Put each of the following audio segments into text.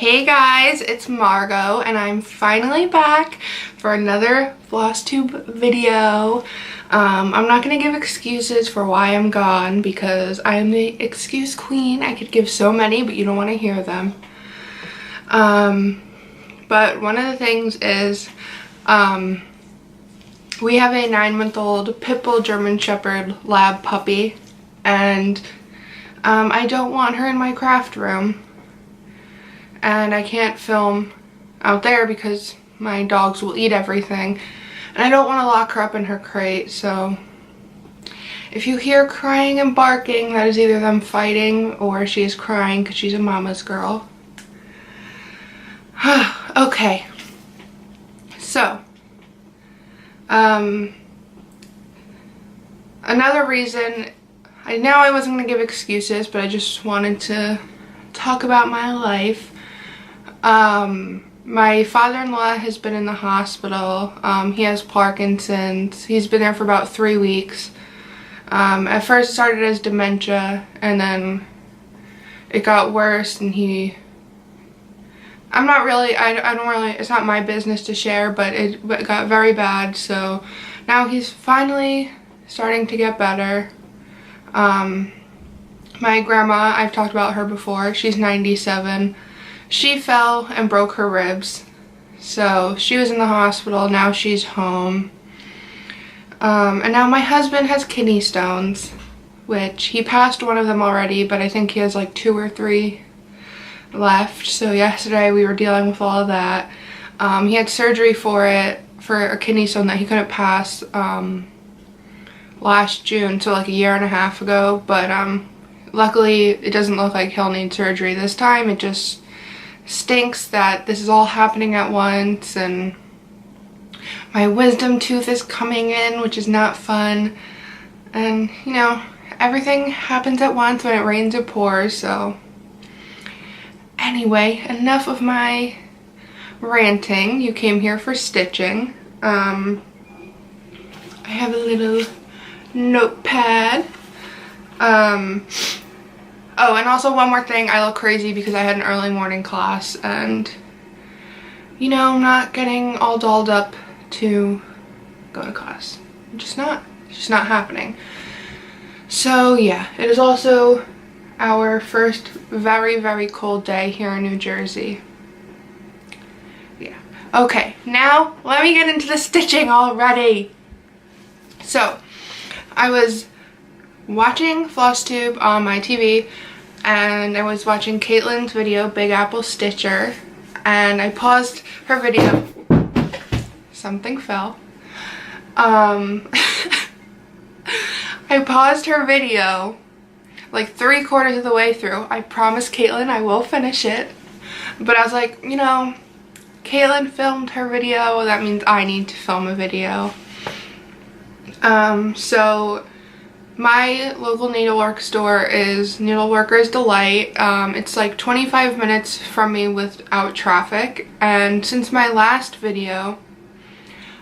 Hey guys, it's Margot and I'm finally back for another Flosstube video. I'm not going to give excuses for why I'm gone because I am the excuse queen. I could give so many, but you don't want to hear them. But one of the things is we have a 9-month-old pit bull German Shepherd lab puppy, and I don't want her in my craft room. And I can't film out there because my dogs will eat everything. And I don't want to lock her up in her crate, so if you hear crying and barking, that is either them fighting or she is crying because she's a mama's girl. Okay. So, another reason, I know I wasn't going to give excuses, but I just wanted to talk about my life. My father-in-law has been in the hospital. He has Parkinson's. He's been there for about 3 weeks. At first it started as dementia, and then it got worse, and I don't really, it's not my business to share, but it got very bad, so now he's finally starting to get better. My grandma, I've talked about her before, she's 97. She fell and broke her ribs, so she was in the hospital. Now she's home. And now my husband has kidney stones, which he passed one of them already, but I think he has like 2 or 3 left. So yesterday we were dealing with all of that. He had surgery for a kidney stone that he couldn't pass last June, so like a year and a half ago, but luckily it doesn't look like he'll need surgery this time. It just stinks that this is all happening at once, and my wisdom tooth is coming in, which is not fun. And you know, everything happens at once. When it rains it pours. So anyway, enough of my ranting. You came here for stitching. I have a little notepad. Oh, and also one more thing, I look crazy because I had an early morning class, and you know, I'm not getting all dolled up to go to class. It's just not happening. So yeah, it is also our first very, very cold day here in New Jersey. Yeah. Okay, now let me get into the stitching already. So, I was watching Flosstube on my TV, and I was watching Caitlin's video, Big Apple Stitcher, and I paused her video. Something fell. I paused her video like 3/4 of the way through. I promised Caitlin I will finish it, but I was like, you know, Caitlin filmed her video, that means I need to film a video. So my local needlework store is Needleworker's Delight. It's like 25 minutes from me without traffic, and since my last video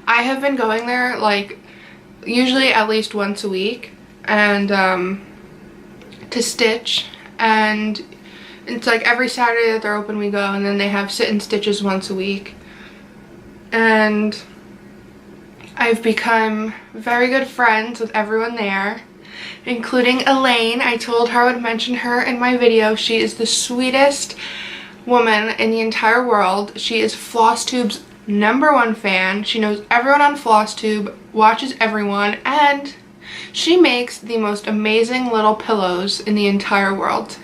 I have been going there like usually at least once a week, and to stitch, and it's like every Saturday that they're open we go, and then they have sit and stitches once a week. And I've become very good friends with everyone there, including Elaine. I told her I would mention her in my video. She is the sweetest woman in the entire world. She is Flosstube's #1 fan. She knows everyone on Flosstube, watches everyone, and she makes the most amazing little pillows in the entire world.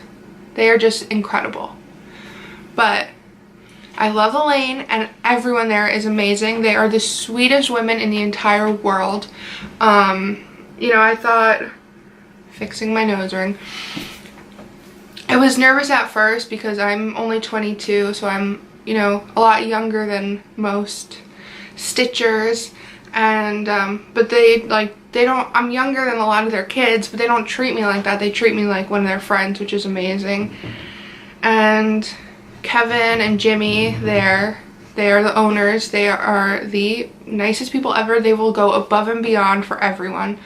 They are just incredible. But I love Elaine, and everyone there is amazing. They are the sweetest women in the entire world. You know, I thought, fixing my nose ring, I was nervous at first because I'm only 22, so I'm, you know, a lot younger than most stitchers, and but I'm younger than a lot of their kids, but they don't treat me like that. They treat me like one of their friends, which is amazing. And Kevin and Jimmy, they are the owners. They are the nicest people ever. They will go above and beyond for everyone.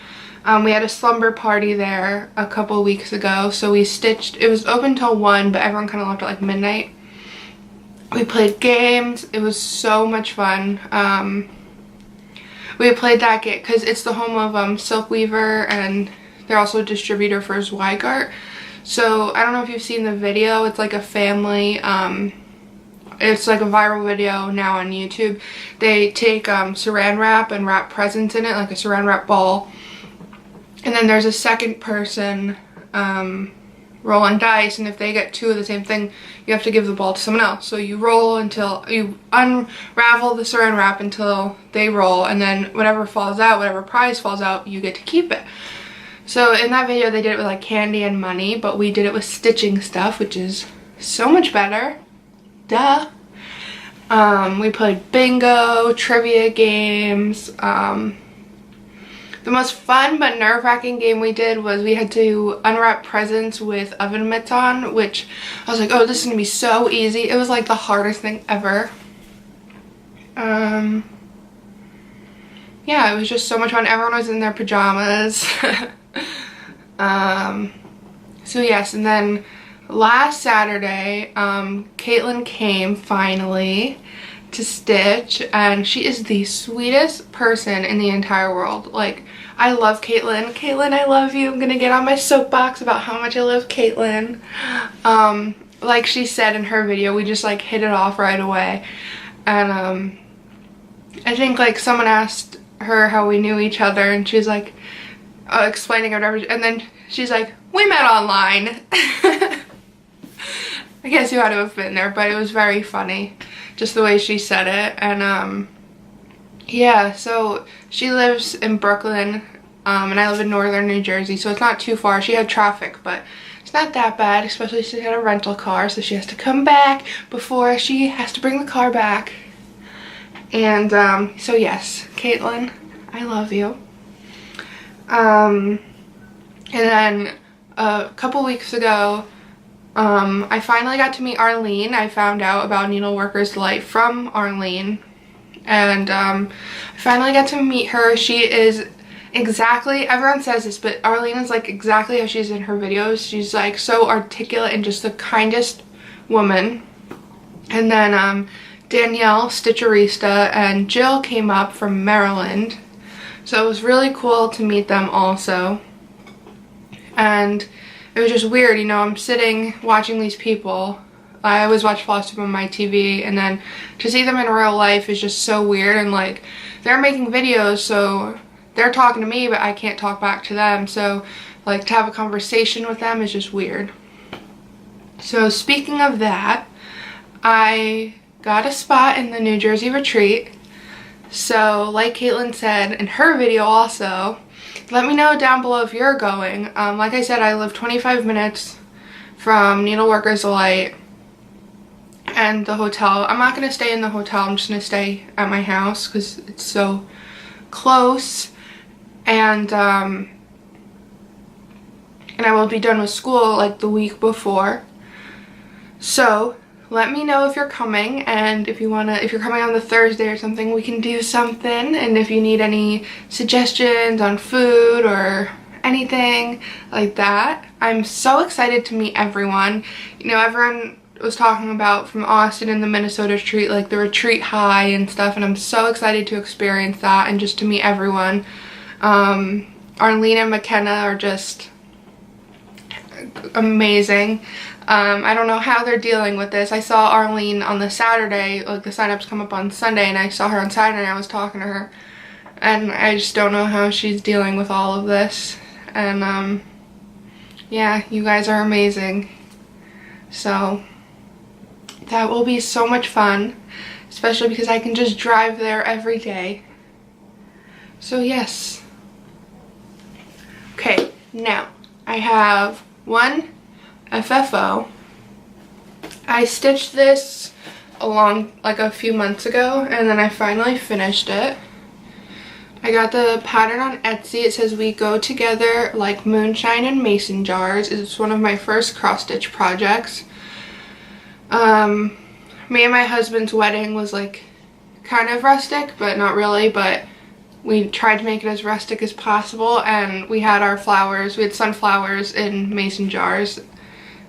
We had a slumber party there a couple weeks ago, so we stitched. It was open till 1, but everyone kind of left at like midnight. We played games. It was so much fun. We played that game because it's the home of Silk Weaver, and they're also a distributor for Zweigart. So I don't know if you've seen the video. It's like a family. It's like a viral video now on YouTube. They take saran wrap and wrap presents in it, like a saran wrap ball. And then there's a second person rolling dice, and if they get two of the same thing, you have to give the ball to someone else. So you roll until you unravel the saran wrap until they roll, and then whatever falls out, whatever prize falls out, you get to keep it. So in that video they did it with like candy and money, but we did it with stitching stuff, which is so much better. Duh. We played bingo, trivia games. The most fun but nerve-wracking game we did was we had to unwrap presents with oven mitts on, which I was like, oh, this is gonna be so easy. It was like the hardest thing ever. Yeah, it was just so much fun. Everyone was in their pajamas. So yes, and then last Saturday, Caitlin came finally to stitch, and she is the sweetest person in the entire world. Like, I love Caitlin. Caitlin, I love you. I'm gonna get on my soapbox about how much I love Caitlin. Like she said in her video, we just like hit it off right away. And I think like someone asked her how we knew each other, and she was like explaining whatever, and then she's like, we met online. I guess you had to have been there, but it was very funny, just the way she said it. And yeah, so she lives in Brooklyn, and I live in northern New Jersey, so it's not too far. She had traffic, but it's not that bad, especially she had a rental car, so she has to come back before she has to bring the car back. And so yes, Caitlin, I love you. And then a couple weeks ago, I finally got to meet Arlene. I found out about Needleworkers Delight from Arlene, and I finally got to meet her. She is exactly, everyone says this, but Arlene is like exactly how she is in her videos. She's like so articulate and just the kindest woman. And then Danielle, Stitcherista, and Jill came up from Maryland, so it was really cool to meet them also. And it was just weird, you know, I'm sitting watching these people. I always watch Flosstube on my TV, and then to see them in real life is just so weird. And like, they're making videos, so they're talking to me, but I can't talk back to them. So like, to have a conversation with them is just weird. So speaking of that, I got a spot in the New Jersey retreat. So like Caitlin said in her video also, let me know down below if you're going. Like I said, I live 25 minutes from Needleworkers Delight and the hotel. I'm not going to stay in the hotel. I'm just going to stay at my house because it's so close. And I will be done with school like the week before. So let me know if you're coming, and if you're coming on the Thursday or something, we can do something. And if you need any suggestions on food or anything like that. I'm so excited to meet everyone. You know, everyone was talking about from Austin and the Minnesota retreat, like the retreat high and stuff, and I'm so excited to experience that and just to meet everyone. Arlene and McKenna are just amazing. I don't know how they're dealing with this. I saw Arlene on the Saturday, like the signups come up on Sunday, and I saw her on Saturday and I was talking to her, and I just don't know how she's dealing with all of this. And yeah, you guys are amazing. So that will be so much fun, especially because I can just drive there every day. So yes. Okay, now I have one FFO. I stitched this along like a few months ago, and then I finally finished it. I got the pattern on Etsy. It says we go together like moonshine and mason jars. It's one of my first cross stitch projects. Me and my husband's wedding was like kind of rustic, but not really, but we tried to make it as rustic as possible, and we had our flowers. We had sunflowers in mason jars,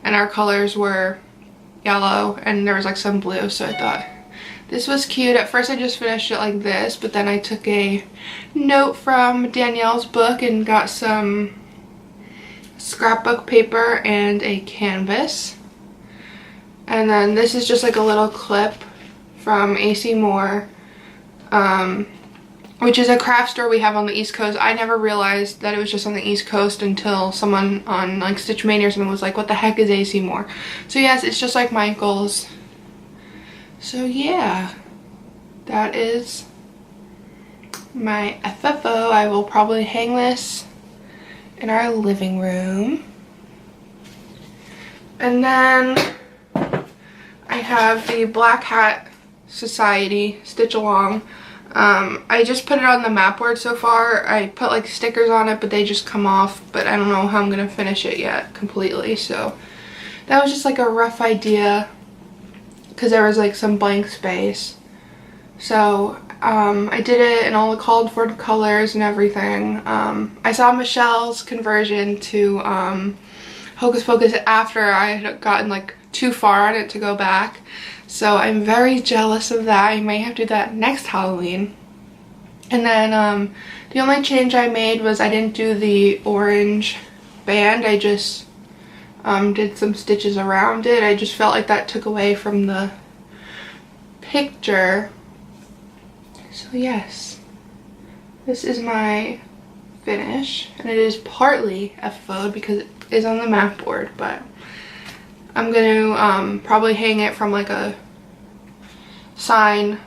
and our colors were yellow and there was like some blue, so I thought this was cute. At first I just finished it like this, but then I took a note from Danielle's book and got some scrapbook paper and a canvas. And then this is just like a little clip from AC Moore, which is a craft store we have on the East Coast. I never realized that it was just on the East Coast until someone on like Stitch Mania or something was like, what the heck is AC Moore? So yes, it's just like Michael's. So yeah, that is my FFO. I will probably hang this in our living room. And then I have the Black Hat Society Stitch Along. I just put it on the map board so far. I put like stickers on it, but they just come off, but I don't know how I'm gonna finish it yet completely. So that was just like a rough idea because there was like some blank space. So I did it in all the called for colors and everything. I saw Michelle's conversion to Hocus Pocus after I had gotten like too far on it to go back. So I'm very jealous of that. I may have to do that next Halloween. And then the only change I made was I didn't do the orange band. I just did some stitches around it. I just felt like that took away from the picture. So yes, this is my finish, and it is partly FFO'd because it is on the map board, but I'm going to probably hang it from like a sign.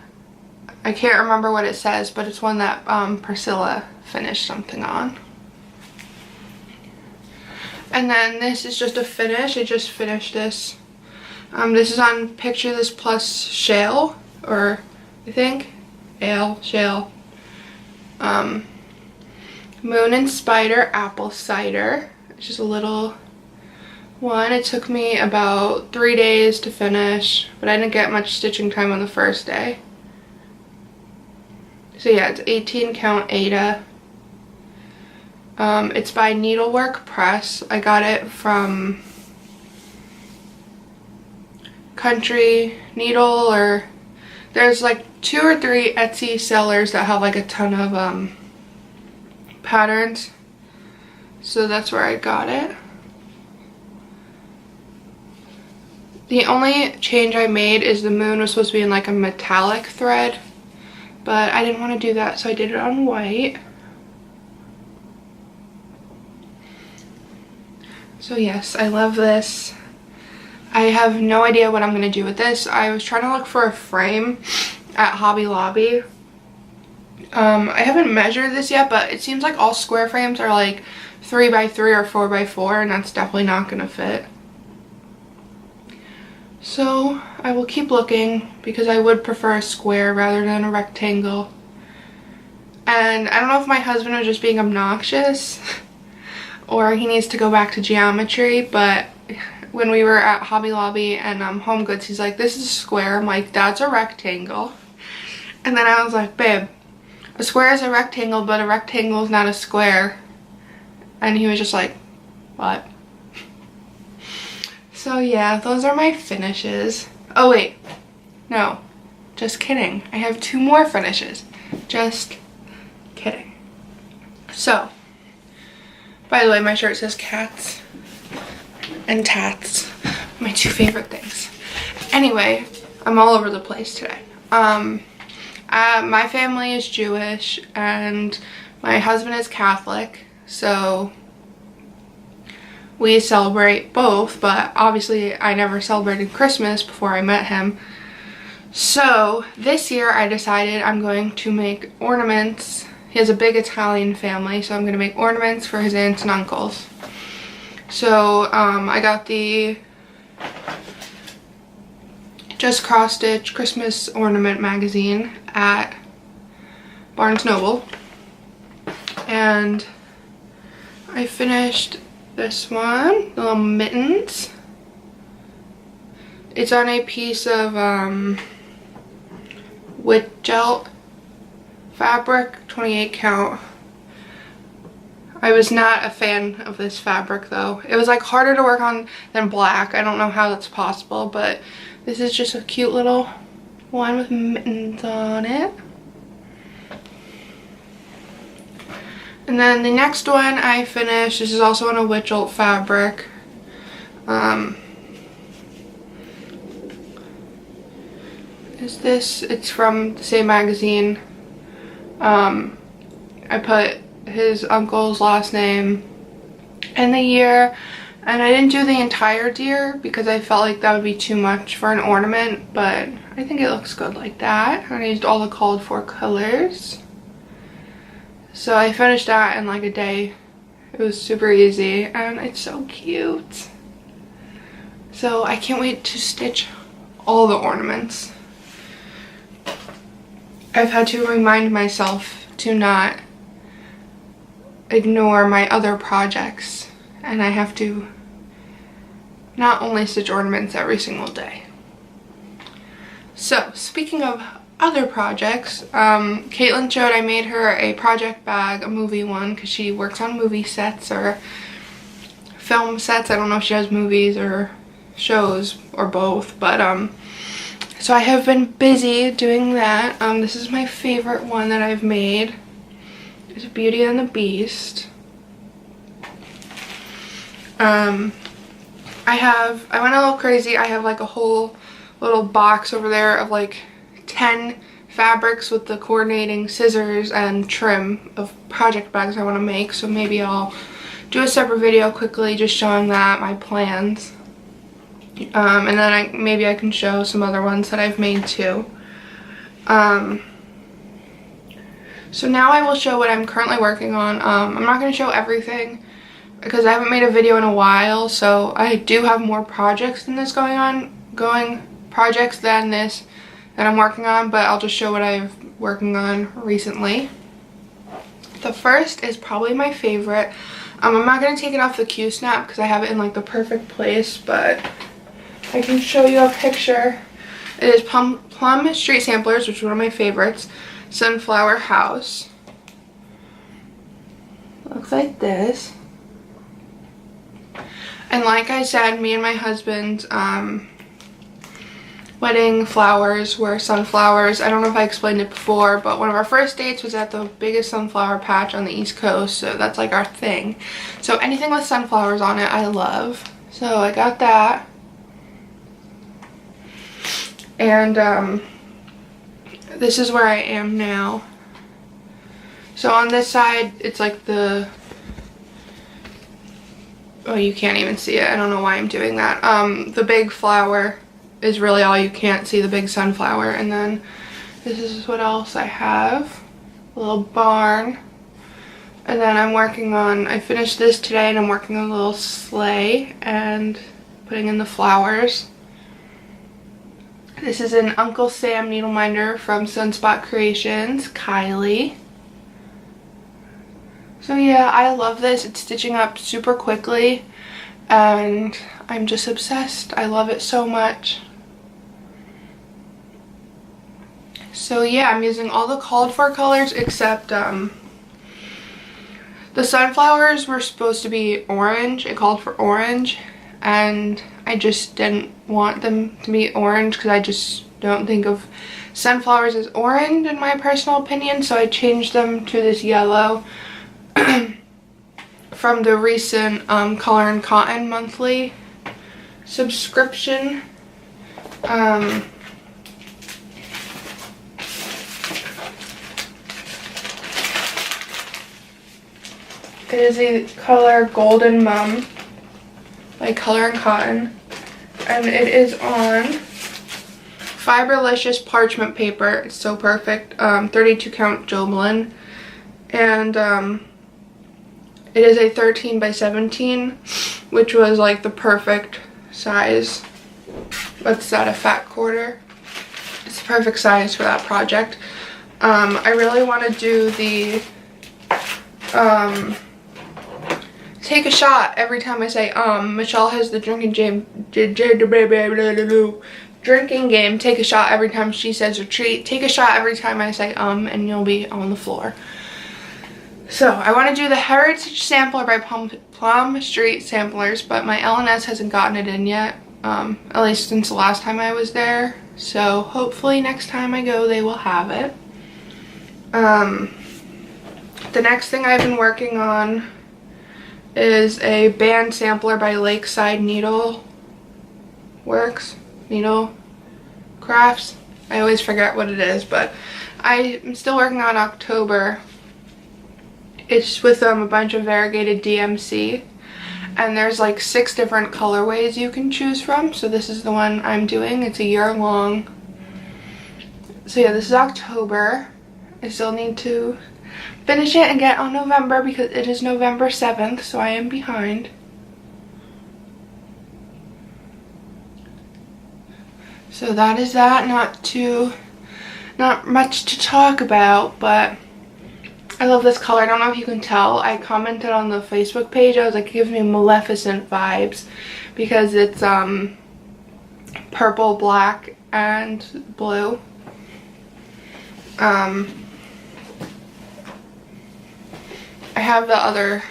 I can't remember what it says, but it's one that Priscilla finished something on. And then this is just a finish. I just finished this. This is on Picture This Plus Shale, or I think Ale, Shale. Moon and Spider Apple Cider. It's just a little one. It took me about 3 days to finish, but I didn't get much stitching time on the first day. So yeah, it's 18 count Ada. It's by Needlework Press. I got it from Country Needle, or there's like 2 or 3 Etsy sellers that have like a ton of patterns. So that's where I got it. The only change I made is the moon was supposed to be in like a metallic thread, but I didn't want to do that, so I did it on white. So yes, I love this. I have no idea what I'm going to do with this. I was trying to look for a frame at Hobby Lobby. I haven't measured this yet, but it seems like all square frames are like 3x3 or 4x4, and that's definitely not going to fit. So I will keep looking because I would prefer a square rather than a rectangle. And I don't know if my husband was just being obnoxious or he needs to go back to geometry, but when we were at Hobby Lobby and Home Goods, he's like, this is a square. I'm like, that's a rectangle. And then I was like, babe, a square is a rectangle, but a rectangle is not a square. And he was just like, what? So yeah, those are my finishes. Oh wait, no, just kidding. I have 2 more finishes. Just kidding. So, by the way, my shirt says cats and tats, my 2 favorite things. Anyway, I'm all over the place today. My family is Jewish and my husband is Catholic, so we celebrate both, but obviously I never celebrated Christmas before I met him. So this year I decided I'm going to make ornaments. He has a big Italian family, so I'm going to make ornaments for his aunts and uncles. So I got the Just Cross Stitch Christmas Ornament magazine at Barnes Noble, and I finished this one, the little mittens. It's on a piece of wit gel fabric, 28 count. I was not a fan of this fabric though. It was like harder to work on than black. I don't know how that's possible, but this is just a cute little one with mittens on it. And then the next one I finished, this is also on a Witchelt fabric. Is this, it's from the same magazine. I put his uncle's last name and the year, and I didn't do the entire deer because I felt like that would be too much for an ornament, but I think it looks good like that. And I used all the called for colors. So I finished that in like a day. It was super easy and it's so cute. So I can't wait to stitch all the ornaments. I've had to remind myself to not ignore my other projects, and I have to not only stitch ornaments every single day. So speaking of other projects, Caitlin showed I made her a project bag, a movie one, because she works on movie sets or film sets. I don't know if she does movies or shows or both, but so I have been busy doing that. This is my favorite one that I've made. It's Beauty and the Beast. I went a little crazy. I have like a whole little box over there of like 10 fabrics with the coordinating scissors and trim of project bags I want to make. So maybe I'll do a separate video quickly just showing that, my plans. And then maybe I can show some other ones that I've made too. So now I will show what I'm currently working on. I'm not going to show everything because I haven't made a video in a while, so I do have more projects than this projects than this that I'm working on, but I'll just show what I'm working on recently. The first is probably my favorite. I'm not going to take it off the Q-snap because I have it in like the perfect place, but I can show you a picture. It is Plum Street Samplers, which is one of my favorites. Sunflower House. Looks like this. And like I said, me and my husband's wedding flowers were sunflowers. I don't know if I explained it before, but one of our first dates was at the biggest sunflower patch on the East Coast, so that's like our thing. So anything with sunflowers on it I love. So I got that. And this is where I am now. So on this side, it's like the, oh, you can't even see it. I don't know why I'm doing that. The big flower is really all you can't see, the big sunflower. And then this is what else I have. A little barn. And then I'm working on, I finished this today and I'm working on a little sleigh and putting in the flowers. This is an Uncle Sam needle minder from Sunspot Creations, Kylie. So yeah, I love this. It's stitching up super quickly and I'm just obsessed. I love it so much. So yeah, I'm using all the called for colors except the sunflowers were supposed to be orange. It called for orange and I just didn't want them to be orange because I just don't think of sunflowers as orange in my personal opinion, so I changed them to this yellow from the recent Color and Cotton monthly subscription. It is the color Golden Mum by Color and Cotton, and it is on Fiberlicious parchment paper. It's so perfect. 32 count Jomelin, and it is a 13 by 17, which was like the perfect size. What's that, a fat quarter? It's the perfect size for that project. I really want to do the take a shot every time I say Michelle has the drinking game, take a shot every time she says retreat, take a shot every time I say and you'll be on the floor. So I want to do the Heritage Sampler by Plum Street Samplers, but my LNS hasn't gotten it in yet, at least since the last time I was there. So hopefully next time I go they will have it. The next thing I've been working on is a band sampler by Lakeside Needle Crafts. I always forget what it is, but I'm still working on October. It's with a bunch of variegated DMC, and there's like 6 different colorways you can choose from. So this is the one I'm doing. It's a year long. So yeah, this is October. I still need to finish it and get on November because it is November 7th, so I am behind. So that is that. Not much to talk about, but I love this color. I don't know if you can tell. I commented on the Facebook page. I was like, it gives me Maleficent vibes because it's purple, black, and blue. I have the other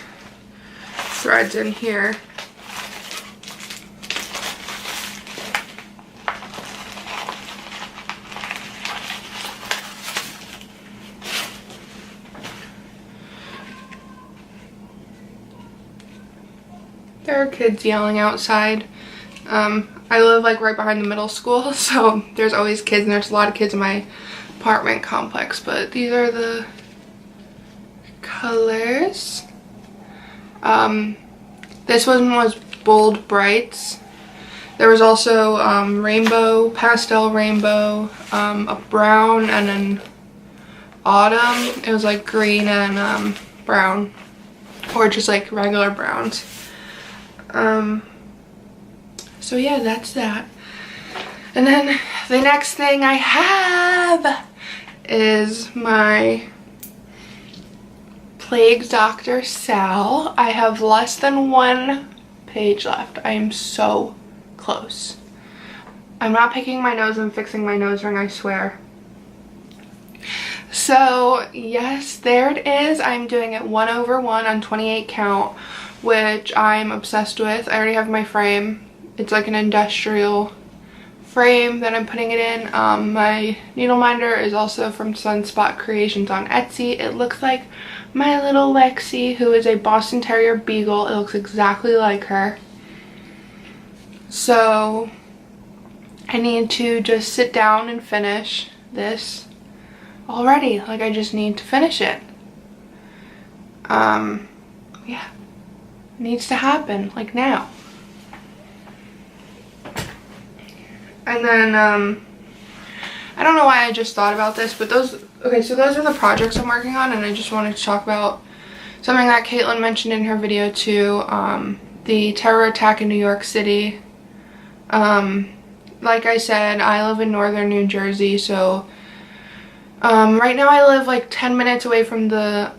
threads in here. There are kids yelling outside. I live like right behind the middle school, so there's always kids, and there's a lot of kids in my apartment complex, but these are the colors. This one was Bold Brights. There was also rainbow, pastel rainbow, a brown, and an autumn. It was like green and brown, or just like regular browns. So yeah, that's that. And then the next thing I have is my Plagues Dr. Sal. I have less than 1 page left. I am so close. I'm not picking my nose and fixing my nose ring, I swear. So yes, there it is. I'm doing it 1/1 on 28 count, which I'm obsessed with. I already have my frame. It's like an industrial frame that I'm putting it in. My needle minder is also from Sunspot Creations on Etsy. It looks like my little Lexi, who is a Boston Terrier Beagle. It looks exactly like her. So I need to just sit down and finish this already. Like, I just need to finish it. Yeah, it needs to happen, like now. And then, I don't know why I just thought about this, but okay, so those are the projects I'm working on, and I just wanted to talk about something that Caitlin mentioned in her video too, the terror attack in New York City. Like I said, I live in northern New Jersey, so right now I live like 10 minutes away from the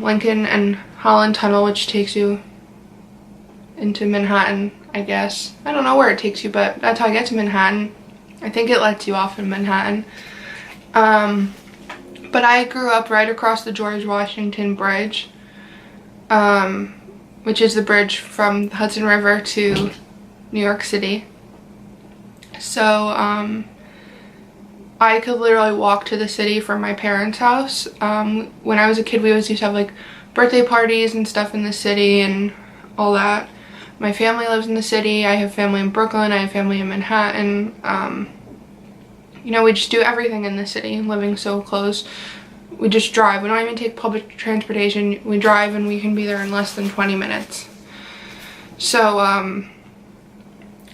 Lincoln and Holland Tunnel, which takes you into Manhattan, I guess. I don't know where it takes you, but that's how I get to Manhattan. I think it lets you off in Manhattan. But I grew up right across the George Washington Bridge, which is the bridge from the Hudson River to New York City. So I could literally walk to the city from my parents' house. When I was a kid, we always used to have like birthday parties and stuff in the city and all that. My family lives in the city. I have family in Brooklyn. I have family in Manhattan. You know, we just do everything in the city, living so close. We just drive. We don't even take public transportation. We drive and we can be there in less than 20 minutes. So,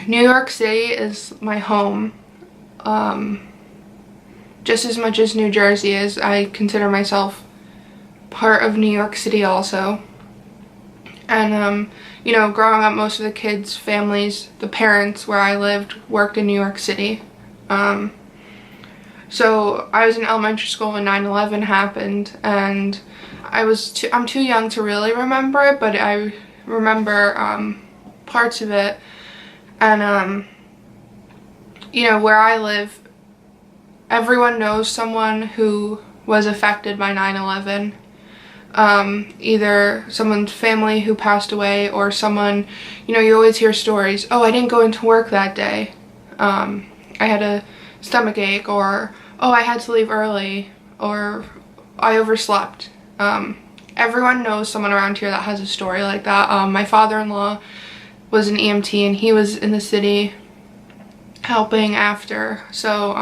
New York City is my home. Just as much as New Jersey is. I consider myself part of New York City also. And, you know, growing up, most of the kids' families, the parents where I lived, worked in New York City. So I was in elementary school when 9/11 happened, and I'm too young to really remember it, but I remember parts of it. And you know, where I live, everyone knows someone who was affected by 9/11. either someone's family who passed away or someone, you know, you always hear stories, oh, I didn't go into work that day, I had a stomach ache, or oh, I had to leave early, or I overslept. Everyone knows someone around here that has a story like that. My father-in-law was an EMT and he was in the city helping after. So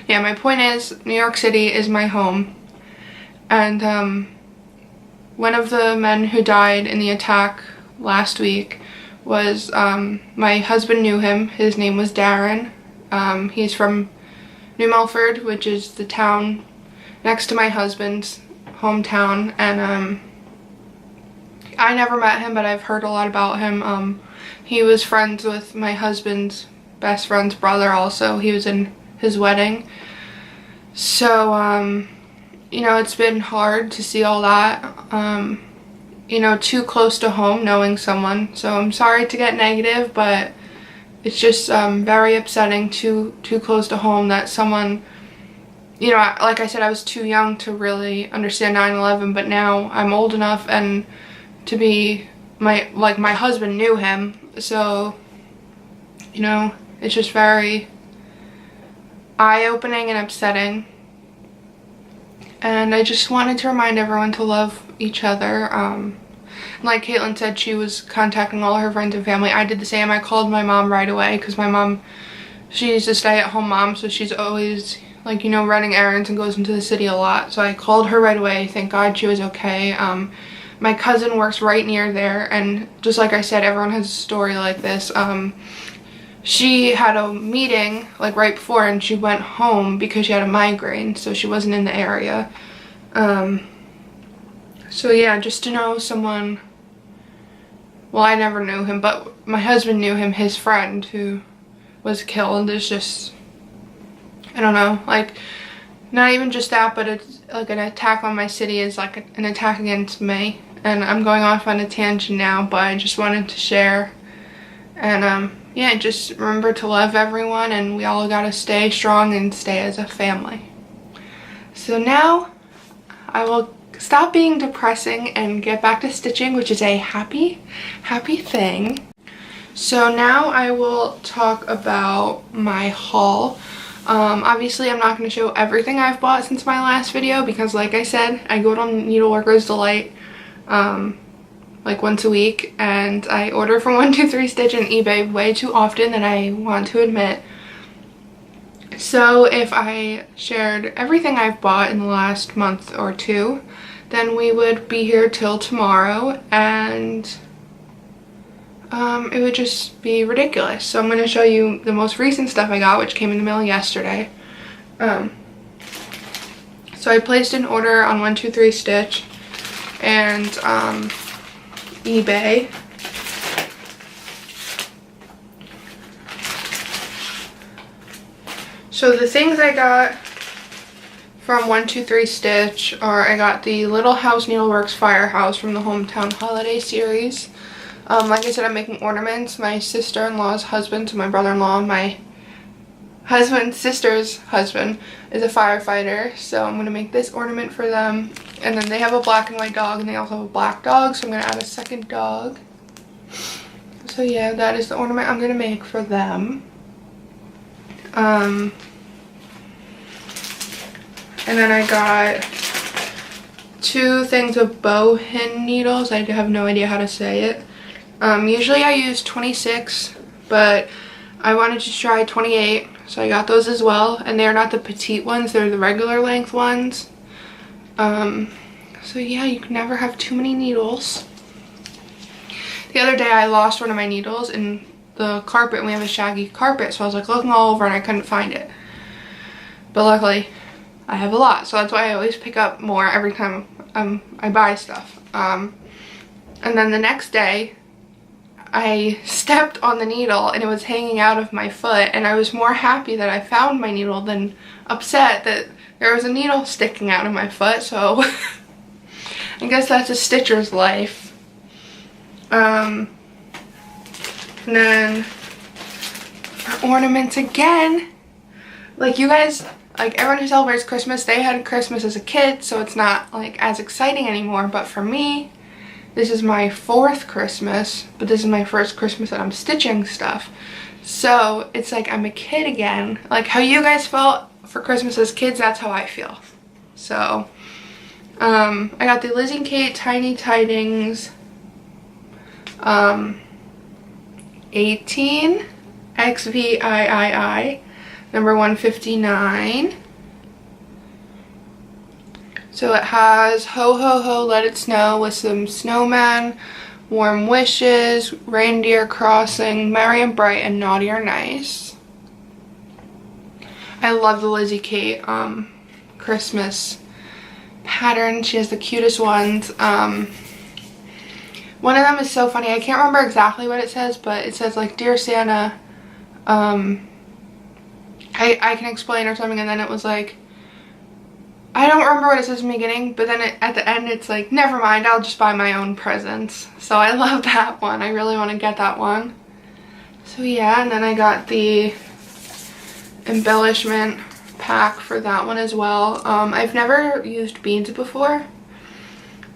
yeah, my point is, New York City is my home. And one of the men who died in the attack last week was, my husband knew him. His name was Darren. He's from New Milford, which is the town next to my husband's hometown. And I never met him, but I've heard a lot about him. He was friends with my husband's best friend's brother also. He was in his wedding. So, you know, it's been hard to see all that, you know, too close to home knowing someone. So I'm sorry to get negative, but it's just very upsetting, too close to home, that someone, you know, like I said, I was too young to really understand 9/11, but now I'm old enough and to be, my husband knew him, so, you know, it's just very eye-opening and upsetting. And I just wanted to remind everyone to love each other. Like Caitlin said, she was contacting all her friends and family. I did the same. I called my mom right away because my mom, she's a stay-at-home mom, so she's always, like, you know, running errands and goes into the city a lot. So I called her right away. Thank God she was okay. My cousin works right near there, and just like I said, everyone has a story like this. She had a meeting like right before and she went home because she had a migraine, so she wasn't in the area. So yeah, just to know someone, well, I never knew him, but my husband knew him, his friend who was killed, is just, I don't know, like, not even just that, but it's like an attack on my city is like an attack against me. And I'm going off on a tangent now, but I just wanted to share. And yeah, just remember to love everyone, and we all gotta stay strong and stay as a family. So now I will stop being depressing and get back to stitching, which is a happy thing. So now I will talk about my haul. Obviously I'm not going to show everything I've bought since my last video because, like I said, I go on Needleworker's Delight like once a week, and I order from 123 Stitch and eBay way too often than I want to admit. So if I shared everything I've bought in the last month or two, then we would be here till tomorrow, and it would just be ridiculous. So I'm going to show you the most recent stuff I got, which came in the mail yesterday. So I placed an order on 123 Stitch and eBay. So the things I got from 123 Stitch are, I got the Little House Needleworks Firehouse from the Hometown Holiday series. Like I said, I'm making ornaments. My sister-in-law's husband, so my brother-in-law, my husband's sister's husband is a firefighter, so I'm going to make this ornament for them. And then they have a black and white dog, and they also have a black dog, so I'm going to add a second dog. So yeah, that is the ornament I'm going to make for them. And then I got 2 things of bohin needles. I have no idea how to say it. Usually I use 26, but I wanted to try 28, so I got those as well. And they're not the petite ones, they're the regular length ones. So yeah, you can never have too many needles. The other day I lost one of my needles in the carpet, and we have a shaggy carpet, so I was like looking all over and I couldn't find it. But luckily I have a lot, so that's why I always pick up more every time I buy stuff. And then the next day I stepped on the needle and it was hanging out of my foot, and I was more happy that I found my needle than upset that there was a needle sticking out of my foot. So I guess that's a stitcher's life. And then for ornaments again, like, you guys like everyone who celebrates Christmas, they had Christmas as a kid, so it's not like as exciting anymore. But for me, this is my 4th Christmas, but this is my first Christmas that I'm stitching stuff. So it's like I'm a kid again. Like how you guys felt for Christmas as kids, that's how I feel. So I got the Lizzie Kate Tiny Tidings 18 XVIII number 159. So it has Ho Ho Ho Let It Snow with some snowmen, warm wishes, reindeer crossing, merry and bright, and naughty or nice. I love the Lizzie Kate Christmas pattern. She has the cutest ones. One of them is so funny. I can't remember exactly what it says, but it says like, Dear Santa, I can explain or something, and then it was like, I don't remember what it says in the beginning, but then at the end it's like, never mind, I'll just buy my own presents. So I love that one. I really want to get that one. So yeah, and then I got the embellishment pack for that one as well. I've never used beads before,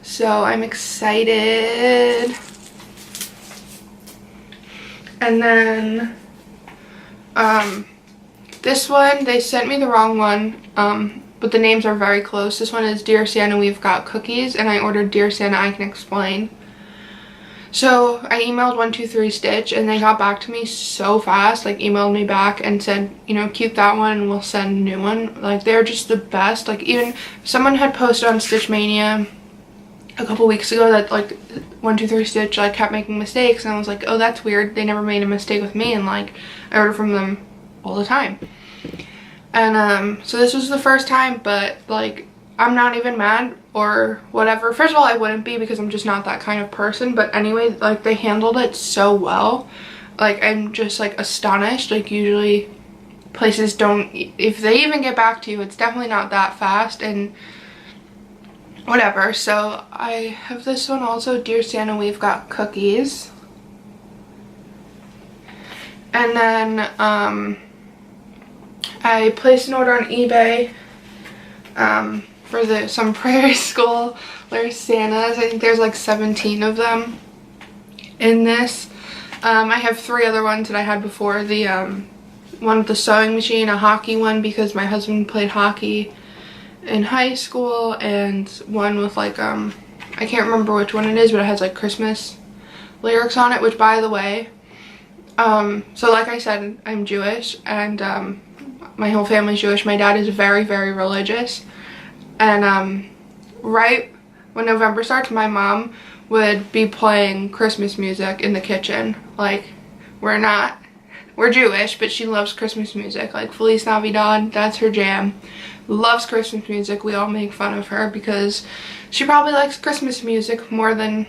so I'm excited. And then this one, they sent me the wrong one, but the names are very close. This one is Dear Santa, We've Got Cookies, and I ordered Dear Santa, I Can Explain. So I emailed 123 Stitch, and they got back to me so fast, like emailed me back and said, you know, keep that one and we'll send a new one. Like, they're just the best. Like, even someone had posted on Stitch Mania a couple weeks ago that like 123 Stitch like kept making mistakes, and I was like, oh, that's weird. They never made a mistake with me, and like I order from them all the time. And so this was the first time, but like I'm not even mad or whatever. First of all, I wouldn't be because I'm just not that kind of person, but anyway, like they handled it so well. Like I'm just like astonished. Like usually places don't, if they even get back to you, it's definitely not that fast and whatever. So I have this one also, Dear Santa, We've Got Cookies. And then I placed an order on eBay for some prairie school Santas. I think there's like 17 of them in this. I have 3 other ones that I had before. The one with the sewing machine, a hockey one because my husband played hockey in high school, and one with like I can't remember which one it is, but it has like Christmas lyrics on it, which by the way, so like I said, I'm Jewish, and my whole family's Jewish. My dad is very, very religious, and right when November starts, my mom would be playing Christmas music in the kitchen. Like, we're Jewish, but she loves Christmas music. Like Feliz Navidad, that's her jam. Loves Christmas music. We all make fun of her because she probably likes Christmas music more than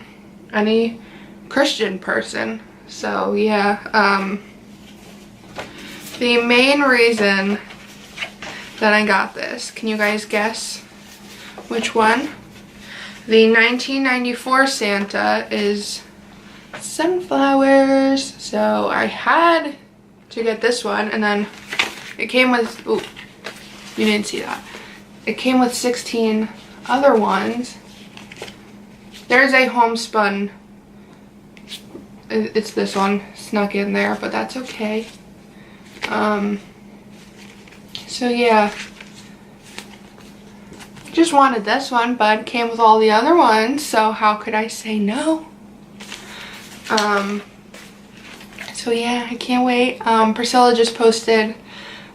any Christian person. So yeah, the main reason that I got this, can you guys guess which one? The 1994 Santa is sunflowers. So I had to get this one, and then it came with, ooh, you didn't see that. It came with 16 other ones. There's a homespun, it's this one snuck in there, but that's okay. So yeah, just wanted this one, but it came with all the other ones, so how could I say no? So yeah, I can't wait. Priscilla just posted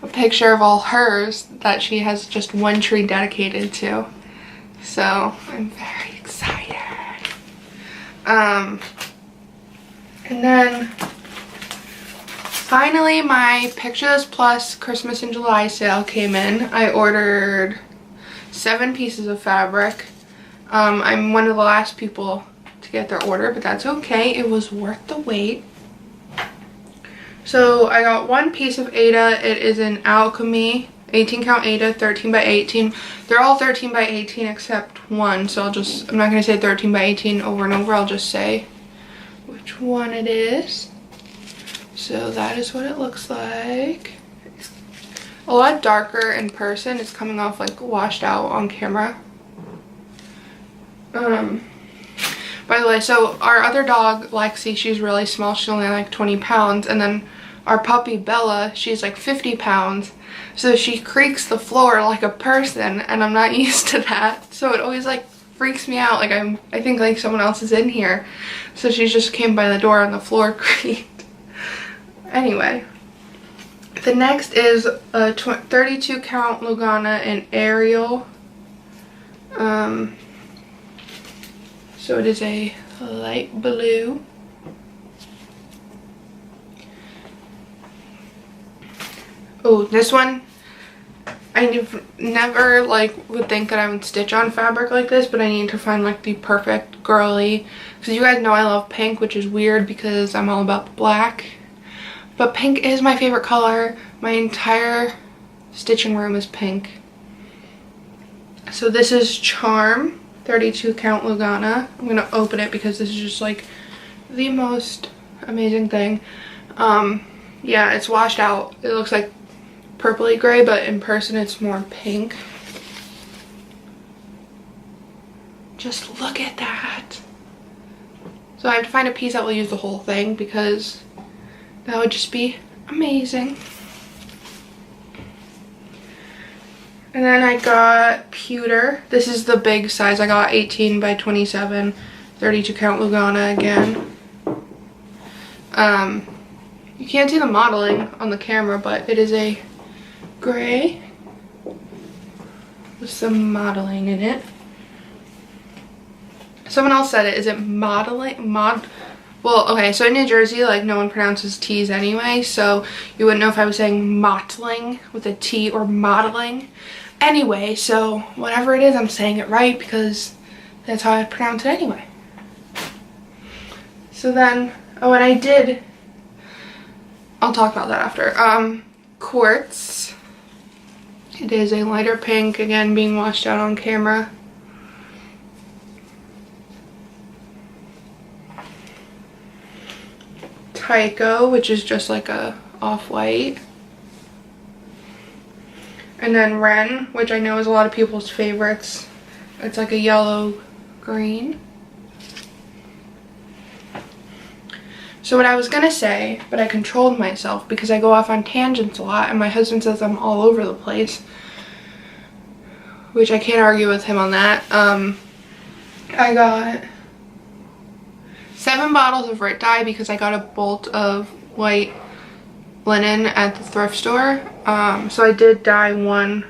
a picture of all hers that she has just one tree dedicated to, so I'm very excited. And then finally my Picture This Plus Christmas in July sale came in. I ordered 7 pieces of fabric. I'm one of the last people to get their order, but that's okay. It was worth the wait. So I got 1 piece of Aida. It is an Alchemy 18 count Aida, 13 by 18. They're all 13 by 18 except one, so I'm not going to say 13 by 18 over and over. I'll just say which one it is. So that is what it looks like. a lot darker in person. It's coming off like washed out on camera. By the way, so our other dog, Lexi, she's really small. She's only like 20 pounds. And then our puppy, Bella, she's like 50 pounds. So she creaks the floor like a person, and I'm not used to that. So it always like freaks me out. Like I think like someone else is in here. So she just came by the door and the floor creaked. Anyway, the next is a 32 count Lugana in Ariel. So it is a light blue. Oh, this one, I never like would think that I would stitch on fabric like this, but I need to find like the perfect girly, because you guys know I love pink, which is weird because I'm all about the black. But pink is my favorite color. My entire stitching room is pink. So this is Charm, 32 count Lugana. I'm gonna open it because this is just like the most amazing thing. Yeah, it's washed out. It looks like purpley gray, but in person it's more pink. Just look at that. So I have to find a piece that will use the whole thing because that would just be amazing. And then I got pewter. This is the big size. I got 18 by 27, 32 count Lugana again. You can't see the modeling on the camera, but it is a gray with some modeling in it. Someone else said it. Is it modeling? Well, okay, so in New Jersey, like, no one pronounces T's anyway, so you wouldn't know if I was saying mottling with a T or modeling. Anyway, so whatever it is, I'm saying it right because that's how I pronounce it anyway. So then, oh, and I did, I'll talk about that after. Quartz. It is a lighter pink, again, being washed out on camera. Tycho, which is just like a off-white. And then Ren, which I know is a lot of people's favorites. It's like a yellow green. So what I was gonna say, but I controlled myself because I go off on tangents a lot and my husband says I'm all over the place, which I can't argue with him on that. I got 7 bottles of Rit dye because I got a bolt of white linen at the thrift store. So I did dye one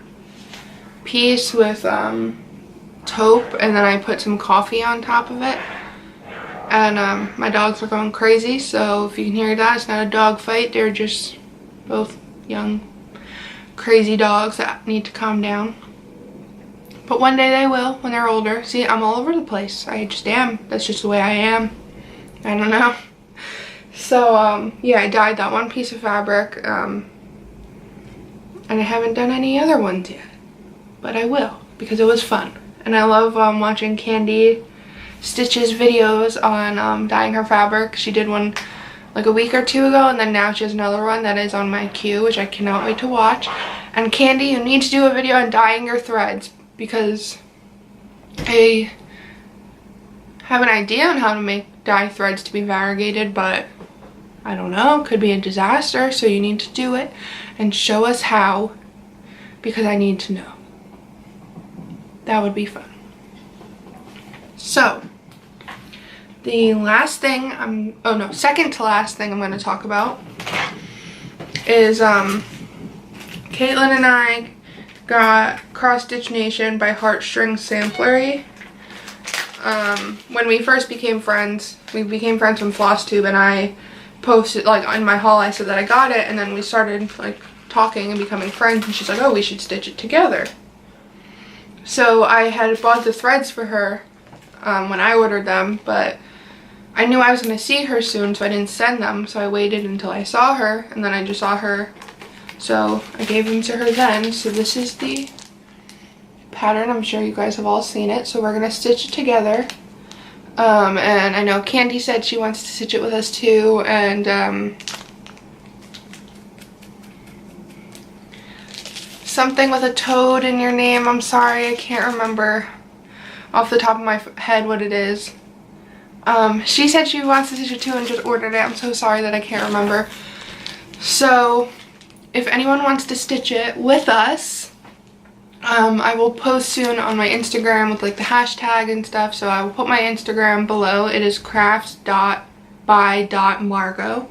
piece with taupe, and then I put some coffee on top of it. And my dogs are going crazy, so if you can hear that, it's not a dog fight. They're just both young, crazy dogs that need to calm down. But one day they will when they're older. See, I'm all over the place. I just am. That's just the way I am. I don't know. So, yeah, I dyed that one piece of fabric, and I haven't done any other ones yet. But I will, because it was fun. And I love watching Candy Stitch's videos on dyeing her fabric. She did one like a week or 2 ago, and then now she has another one that is on my queue, which I cannot wait to watch. And Candy, you need to do a video on dyeing your threads, because I have an idea on how to make dye threads to be variegated, but I don't know, could be a disaster. So you need to do it and show us how, because I need to know. That would be fun. So the last thing second to last thing I'm going to talk about is Caitlin and I got Cross Stitch Nation by Heartstring Samplery. When we first became friends, we became friends from Flosstube, and I posted, like, in my haul I said that I got it, and then we started like talking and becoming friends, and she's like, oh, we should stitch it together. So I had bought the threads for her when I ordered them, but I knew I was going to see her soon, so I didn't send them. So I waited until I saw her, and then I just saw her, so I gave them to her then. So this is the pattern. I'm sure you guys have all seen it. So we're going to stitch it together. And I know Candy said she wants to stitch it with us too, and something with a toad in your name. I'm sorry, I can't remember off the top of my head what it is. She said she wants to stitch it too and just ordered it. I'm so sorry that I can't remember. So if anyone wants to stitch it with us, I will post soon on my Instagram with like the hashtag and stuff. So I will put my Instagram below. It is crafts.by.margot.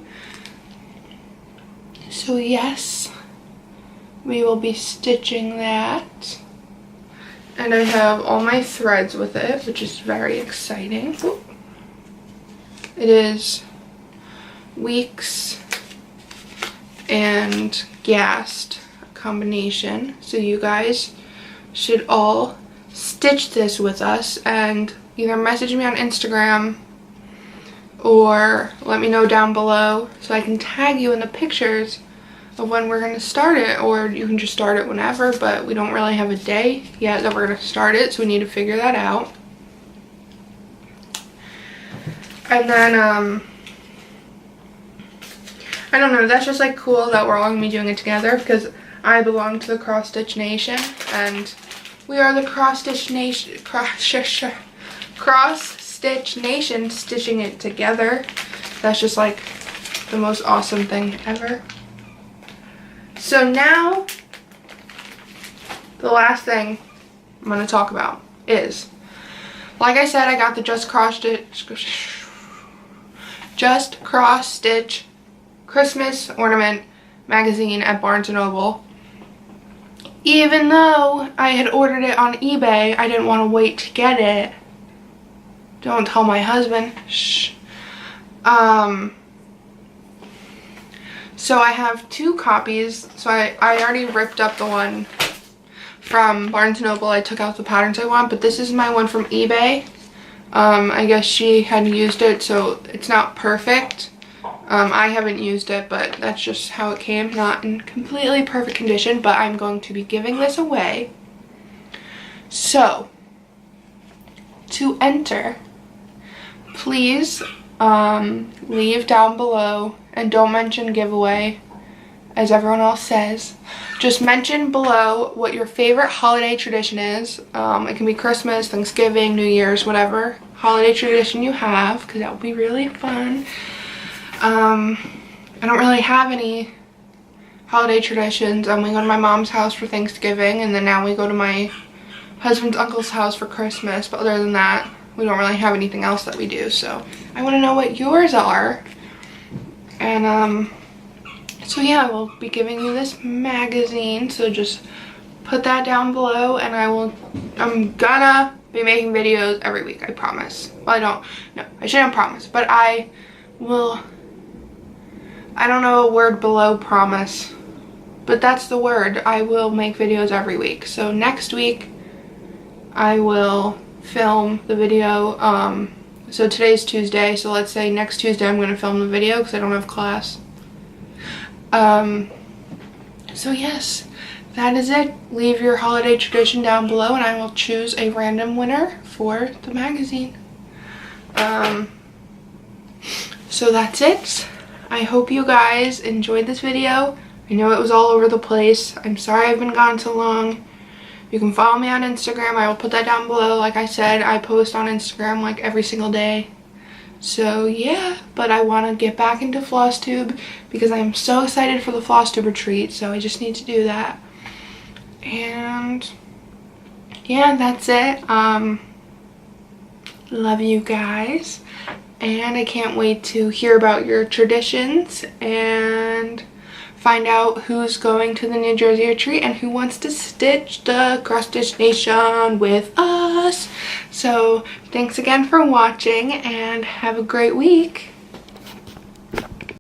So yes, we will be stitching that. And I have all my threads with it, which is very exciting. It is Weeks and Gassed combination. So you guys should all stitch this with us and either message me on Instagram or let me know down below so I can tag you in the pictures of when we're going to start it, or you can just start it whenever, but we don't really have a day yet that we're going to start it, so we need to figure that out. And then I don't know, that's just like cool that we're all going to be doing it together because I belong to the Cross Stitch Nation and we are the Cross Stitch Nation, Cross Stitch Nation, stitching it together. That's just like the most awesome thing ever. So now, the last thing I'm going to talk about is, like I said, I got the Just Cross Stitch Christmas ornament magazine at Barnes & Noble. Even though I had ordered it on eBay, I didn't want to wait to get it. Don't tell my husband. Shh. So I have 2 copies. So I already ripped up the one from Barnes & Noble. I took out the patterns I want, but this is my one from eBay. I guess she had used it, so it's not perfect. I haven't used it, but that's just how it came. Not in completely perfect condition, but I'm going to be giving this away. So, to enter, please leave down below, and don't mention giveaway as everyone else says. Just mention below what your favorite holiday tradition is. It can be Christmas, Thanksgiving, New Year's, whatever holiday tradition you have, because that would be really fun. I don't really have any holiday traditions. We go to my mom's house for Thanksgiving, and then now we go to my husband's uncle's house for Christmas, but other than that, we don't really have anything else that we do. So I want to know what yours are. And so yeah, we'll be giving you this magazine, so just put that down below, and I'm gonna be making videos every week, I promise. Well, I shouldn't promise, but I don't know a word below promise, but that's the word. I will make videos every week. So next week I will film the video. So today's Tuesday, so let's say next Tuesday I'm going to film the video because I don't have class. So yes, that is it. Leave your holiday tradition down below and I will choose a random winner for the magazine. So that's it. I hope you guys enjoyed this video. I know it was all over the place. I'm sorry I've been gone so long. You can follow me on Instagram. I will put that down below. Like I said, I post on Instagram like every single day. So yeah, but I want to get back into Flosstube because I am so excited for the Flosstube retreat. So I just need to do that. And yeah, that's it. Love you guys. And I can't wait to hear about your traditions and find out who's going to the New Jersey retreat and who wants to stitch the Cross Stitch Nation with us. So thanks again for watching and have a great week.